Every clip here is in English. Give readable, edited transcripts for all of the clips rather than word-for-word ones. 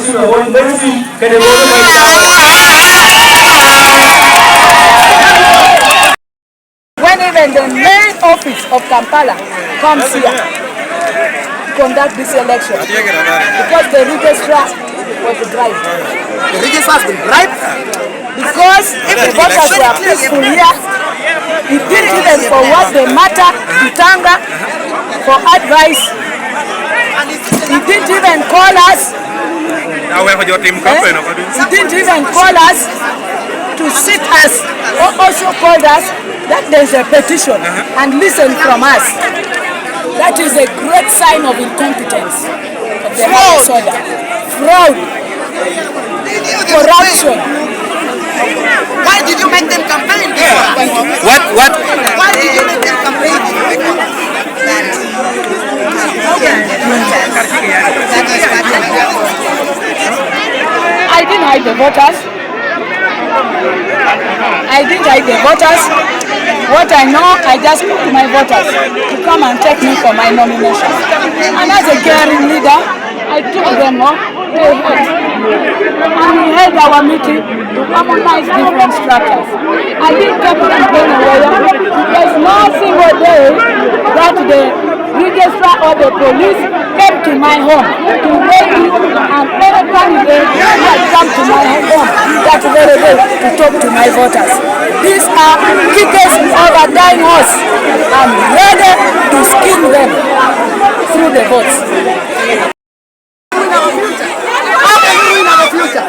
When even the main office of Kampala comes here to conduct this election, because the registrar was bribed. The registrar has been bribed? Because if the voters were peaceful here, he didn't even forward the matter to Tanga for advice. He didn't even call us. He didn't even call us to sit us, or also called us that there's a petition and listen from us. That is a great sign of incompetence of the House order. Fraud, corruption. Why did you make them campaign? What? Why did you make them campaign? I didn't hide the voters. What I know, I just spoke to my voters to come and take me for my nomination. And as a caring leader, I took them off. They helped. And we held our meeting to harmonize different structures. I didn't take them anywhere. There's no single day that the registrar or the police came to my home to wait me, and every candidate had come to my home that very day to talk to my voters. These are kickers of a dying horse. I'm ready to skin them through the votes. How can we win our future?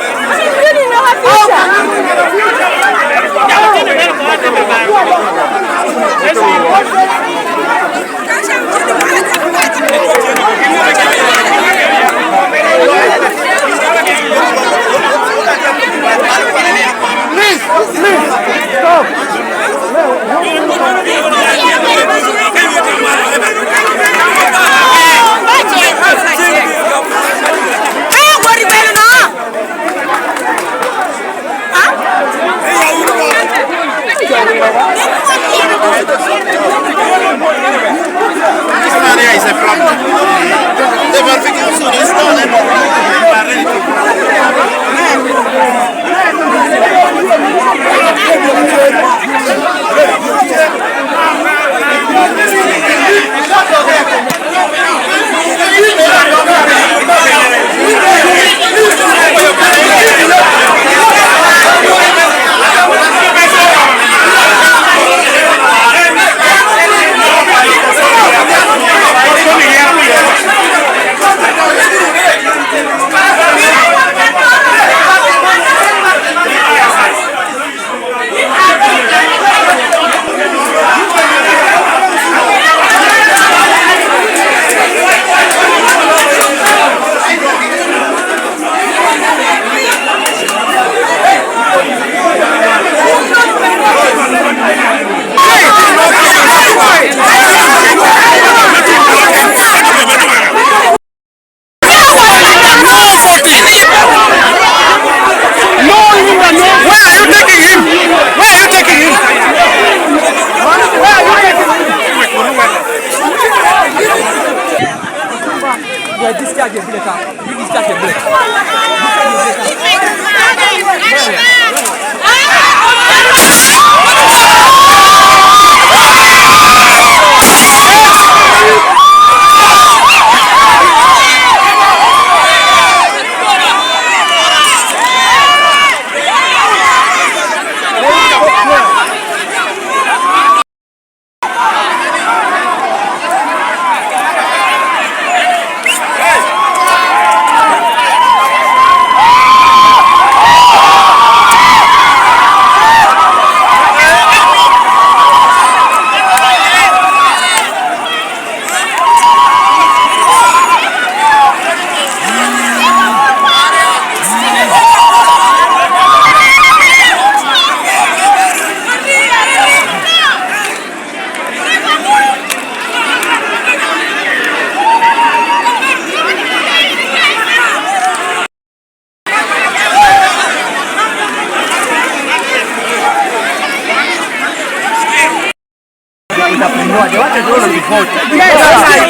They wanted all of the vote. Yes,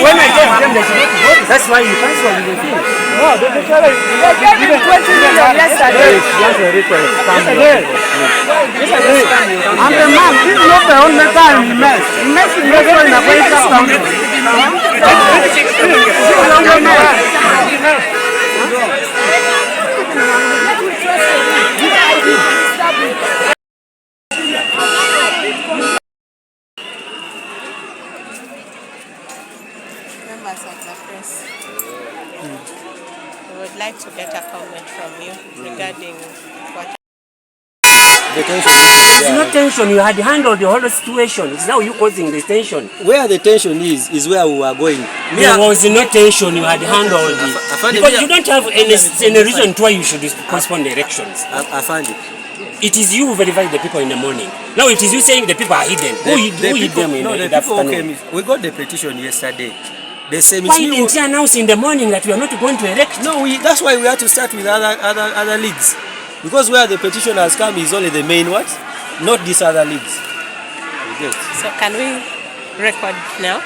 when I gave them the vote, that's why you cancel the thing. gave him 20 million yesterday. Just a request. I'm the man. This is not the only time he mess. He messes also in a very tough country. Members of the press, we would like to get a comment from you regarding what. The tension. It's not tension. You had handled the whole situation. It's now you causing the tension. Where the tension is where we are going. There was no tension. You had handled it. Because you don't have any reason why you should postpone the elections. I find it. It is you who verified the people in the morning. Now it is you saying the people are hidden. Who hid them in the afternoon? We got the petition yesterday. The same. Why didn't you announce in the morning that we are not going to elect? No, that's why we had to start with other leagues. Because where the petition has come is only the main one, not these other leagues. So can we record now?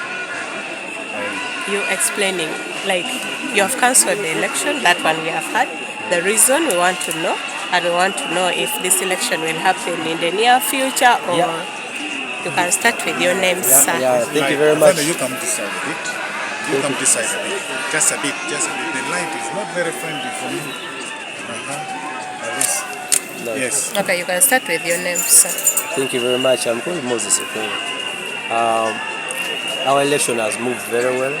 You explaining, like you have cancelled the election, that one we have had. The reason we want to know, and we want to know if this election will happen in the near future or you can start with your name, sir. Yeah, thank you very much. You come this side a bit. You come this side a bit. Just a bit, just a bit. The light is not very friendly for me. Yes. Okay, you can start with your name, sir. Thank you very much. I'm called Moses. Our election has moved very well.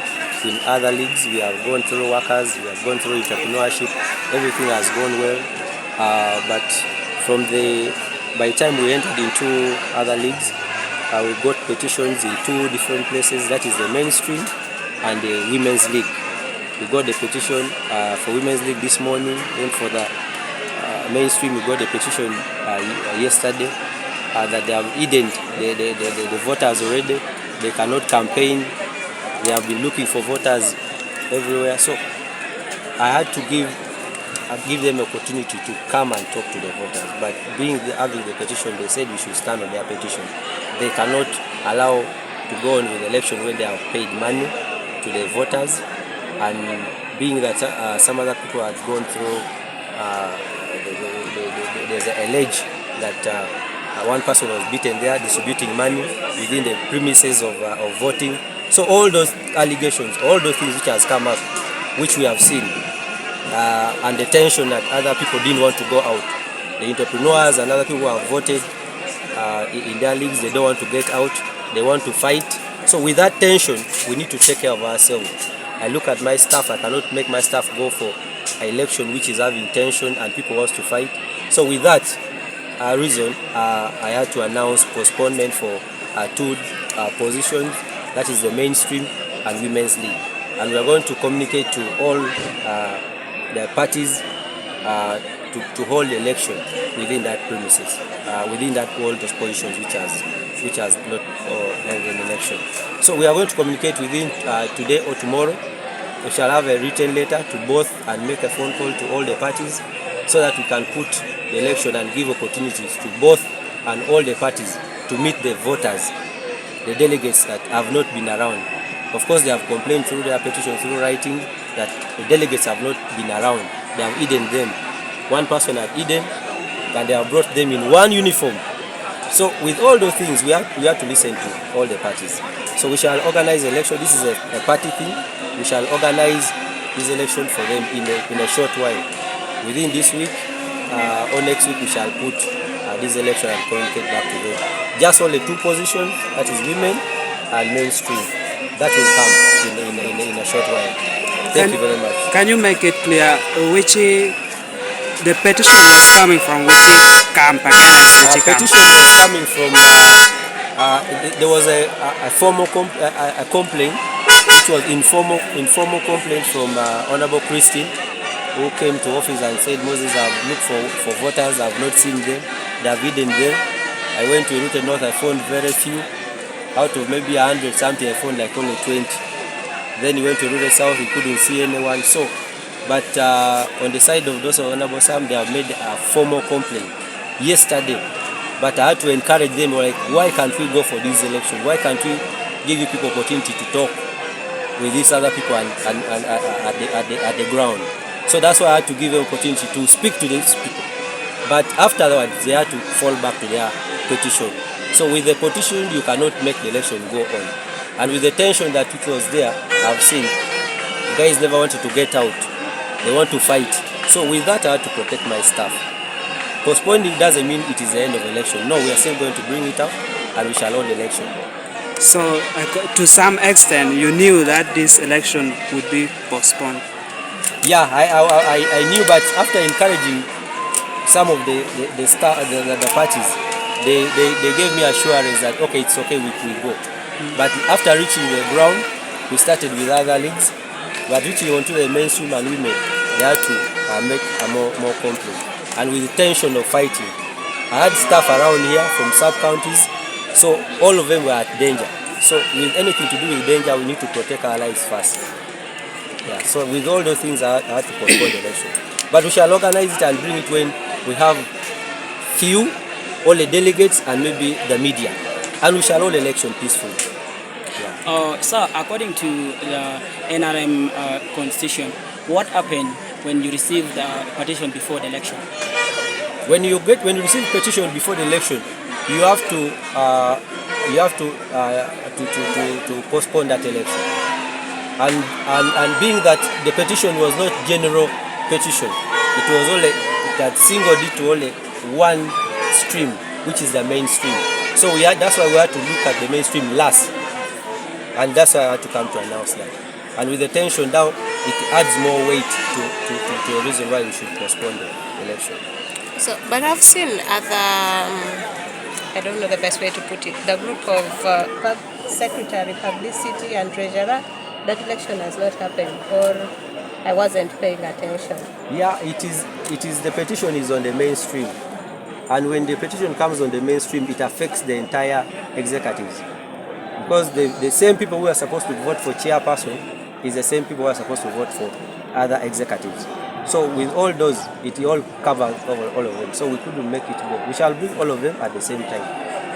In other leagues, we have gone through workers, we have gone through entrepreneurship. Everything has gone well. But by the time we entered into other leagues, we got petitions in two different places. That is the mainstream and the women's league. We got the petition for women's league this morning, and for the mainstream we got the petition yesterday that they have hidden the voters already. They cannot campaign. They have been looking for voters everywhere. So I had to give them opportunity to come and talk to the voters. But having the petition, they said we should stand on their petition. They cannot allow to go on with the election when they have paid money to the voters, and being that some other people have gone through. There's an allege that one person was beaten there distributing money within the premises of voting. So all those allegations, all those things which has come up, which we have seen, and the tension that other people didn't want to go out. The entrepreneurs and other people who have voted in their leagues, they don't want to get out, they want to fight. So with that tension, we need to take care of ourselves. I look at my staff, I cannot make my staff go for an election which is having tension and people want to fight. So with that reason, I had to announce postponement for two positions, that is the mainstream and women's league. And we are going to communicate to all the parties to hold the election within that premises, within that all those positions which has not held an election. So we are going to communicate within today or tomorrow. We shall have a written letter to both and make a phone call to all the parties so that we can put the election and give opportunities to both and all the parties to meet the voters, the delegates that have not been around. Of course, they have complained through their petition, through writing, that the delegates have not been around. They have hidden them. One person had hidden, and they have brought them in one uniform. So with all those things, we have to listen to all the parties. So we shall organize the election. This is a party thing. We shall organize this election for them in a short while. Within this week or next week, we shall put this election and communicate back to them. Just only two positions, that is women and mainstream. That will come in a short while. Thank you very much. Can you make it clear which the petition was coming from, which camp against which camp? Petition was coming from, there was a formal complaint, which was informal complaint from Honorable Christine, who came to office and said, Moses, I've looked for voters, I've not seen them, they have hidden them. I went to Route North, I found very few. Out of maybe 100 something, I found like only 20. Then he went to Route South, he couldn't see anyone. So, but on the side of those Honorable Sam, they have made a formal complaint yesterday. But I had to encourage them, like, why can't we go for this election? Why can't we give you people opportunity to talk with these other people and at the ground? So that's why I had to give them opportunity to speak to these people. But afterwards, they had to fall back to their petition. So with the petition, you cannot make the election go on. And with the tension that it was there, I've seen, the guys never wanted to get out. They want to fight. So with that, I had to protect my staff. Postponing doesn't mean it is the end of election. No, we are still going to bring it up and we shall hold the election. So to some extent, you knew that this election would be postponed. Yeah, I knew, but after encouraging some of the parties, they gave me assurance that okay, it's okay, we go. But after reaching the ground, we started with other leagues, but reaching onto the mainstream and women, they had to make a more complex. And with the tension of fighting, I had staff around here from sub-counties, so all of them were at danger. So with anything to do with danger, we need to protect our lives first. Yeah, so with all those things, I had to postpone the election. But we shall organize it and bring it when we have few, all the delegates and maybe the media. And we shall hold the election peacefully. Yeah. So according to the NRM constitution, what happened when you received the petition before the election? When you receive petition before the election, you have to postpone that election. And being that the petition was not general petition, it was only that singled it to only one stream, which is the mainstream. So that's why we had to look at the mainstream last, and that's why I had to come to announce that. And with the tension down, it adds more weight to the reason why we should postpone the election. So, but I've seen other, I don't know the best way to put it, the group of secretary, publicity and treasurer, that election has not happened, or I wasn't paying attention. Yeah, it is the petition is on the mainstream. And when the petition comes on the mainstream, it affects the entire executives. Because the same people who are supposed to vote for chairperson is the same people who are supposed to vote for other executives. So with all those, it all covers all of them. So we couldn't make it go. We shall bring all of them at the same time.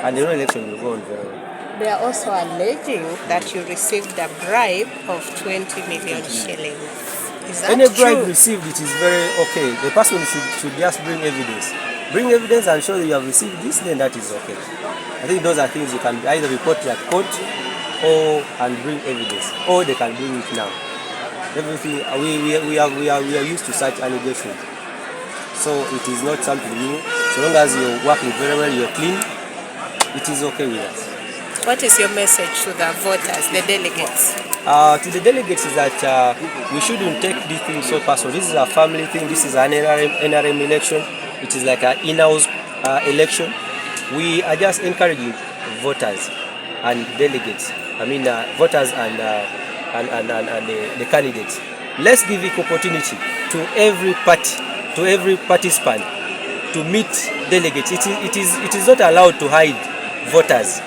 And the election will go on very well. They are also alleging that you received a bribe of 20 million shillings. Is that Any true? bribe received, it is very okay. The person should just bring evidence. Bring evidence and show that you have received this, then that is okay. I think those are things you can either report at court and bring evidence, or they can bring it now. Everything we are used to such allegations, so it is not something new. So long as you're working very well, you're clean, it is okay with us. What is your message to the voters, the delegates? To the delegates is that we shouldn't take this thing so personal. This is a family thing. This is an NRM election. It is like an in-house election. We are just encouraging voters and delegates. I mean, voters and the candidates. Let's give equal opportunity to every party, to every participant to meet delegates. It is not allowed to hide voters.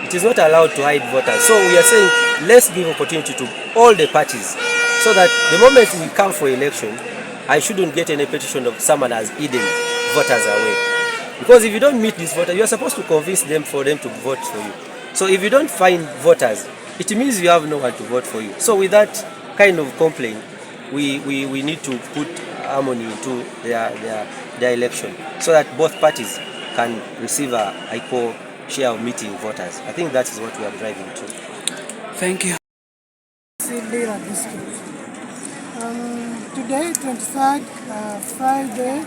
It is not allowed to hide voters. So we are saying let's give opportunity to all the parties, so that the moment we come for election, I shouldn't get any petition of someone has hidden voters away. Because if you don't meet these voters, you are supposed to convince them for them to vote for you. So if you don't find voters, it means you have no one to vote for you. So with that kind of complaint, we need to put harmony into their election, so that both parties can receive a equal share of meeting voters. I think that is what we are driving to. Thank you. Lira District. Today, 23rd, Friday,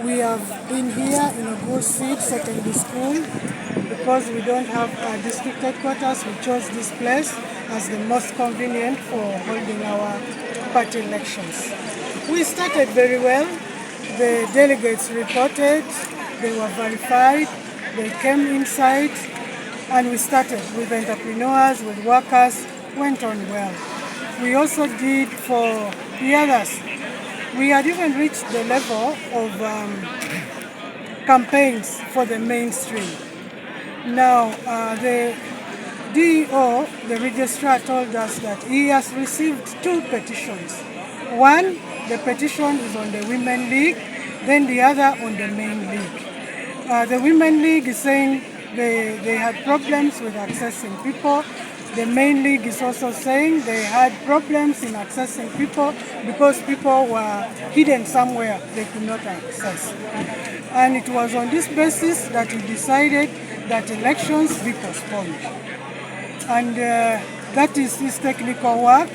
we have been here in Ogur Secondary School because we don't have a district headquarters. We chose this place as the most convenient for holding our party elections. We started very well. The delegates reported, they were verified, they came inside, and we started with entrepreneurs, with workers, went on well. We also did for the others. We had even reached the level of campaigns for the mainstream. Now, the DEO, the registrar, told us that he has received 2 petitions. One, the petition is on the Women League, then the other on the main league. The Women League is saying they had problems with accessing people. The main league is also saying they had problems in accessing people because people were hidden somewhere they could not access. And it was on this basis that we decided that elections be postponed. And that is his technical work.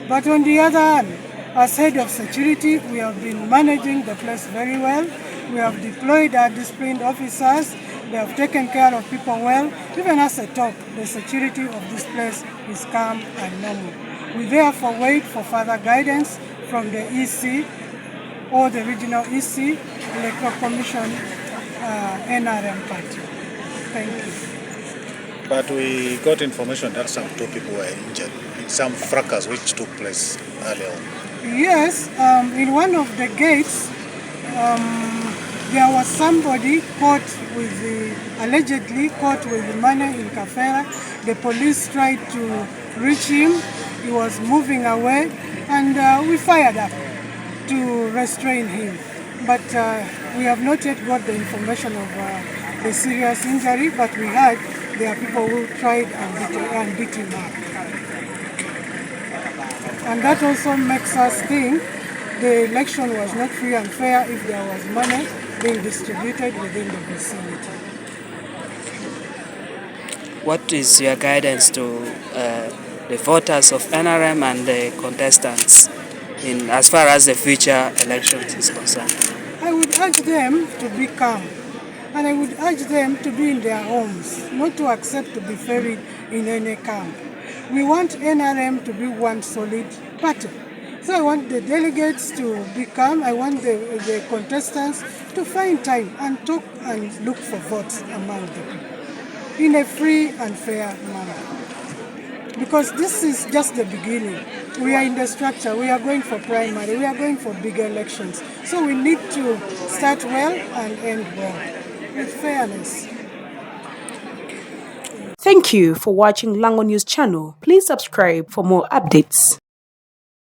But on the other hand, as head of security, we have been managing the place very well. We have deployed our disciplined officers. They have taken care of people well. Even as I talk, the security of this place is calm and normal. We therefore wait for further guidance from the EC or the regional EC, Electoral Commission, NRM party. Thank you. But we got information that some 2 people were injured in some fracas which took place earlier on. Yes, in one of the gates, there was somebody caught with allegedly caught with money in Kafera. The police tried to reach him. He was moving away, and we fired up to restrain him. But we have not yet got the information of the serious injury, but we heard there are people who tried and beat him up. And that also makes us think the election was not free and fair if there was money being distributed within the vicinity. What is your guidance to the voters of NRM and the contestants as far as the future elections is concerned? I would urge them to be calm, and I would urge them to be in their homes, not to accept to be ferried in any camp. We want NRM to be one solid party. So I want the delegates to be calm. I want the contestants to find time and talk and look for votes among the people in a free and fair manner. Because this is just the beginning. We are in the structure. We are going for primary. We are going for bigger elections. So we need to start well and end well with fairness. Thank you for watching Lango News channel. Please subscribe for more updates.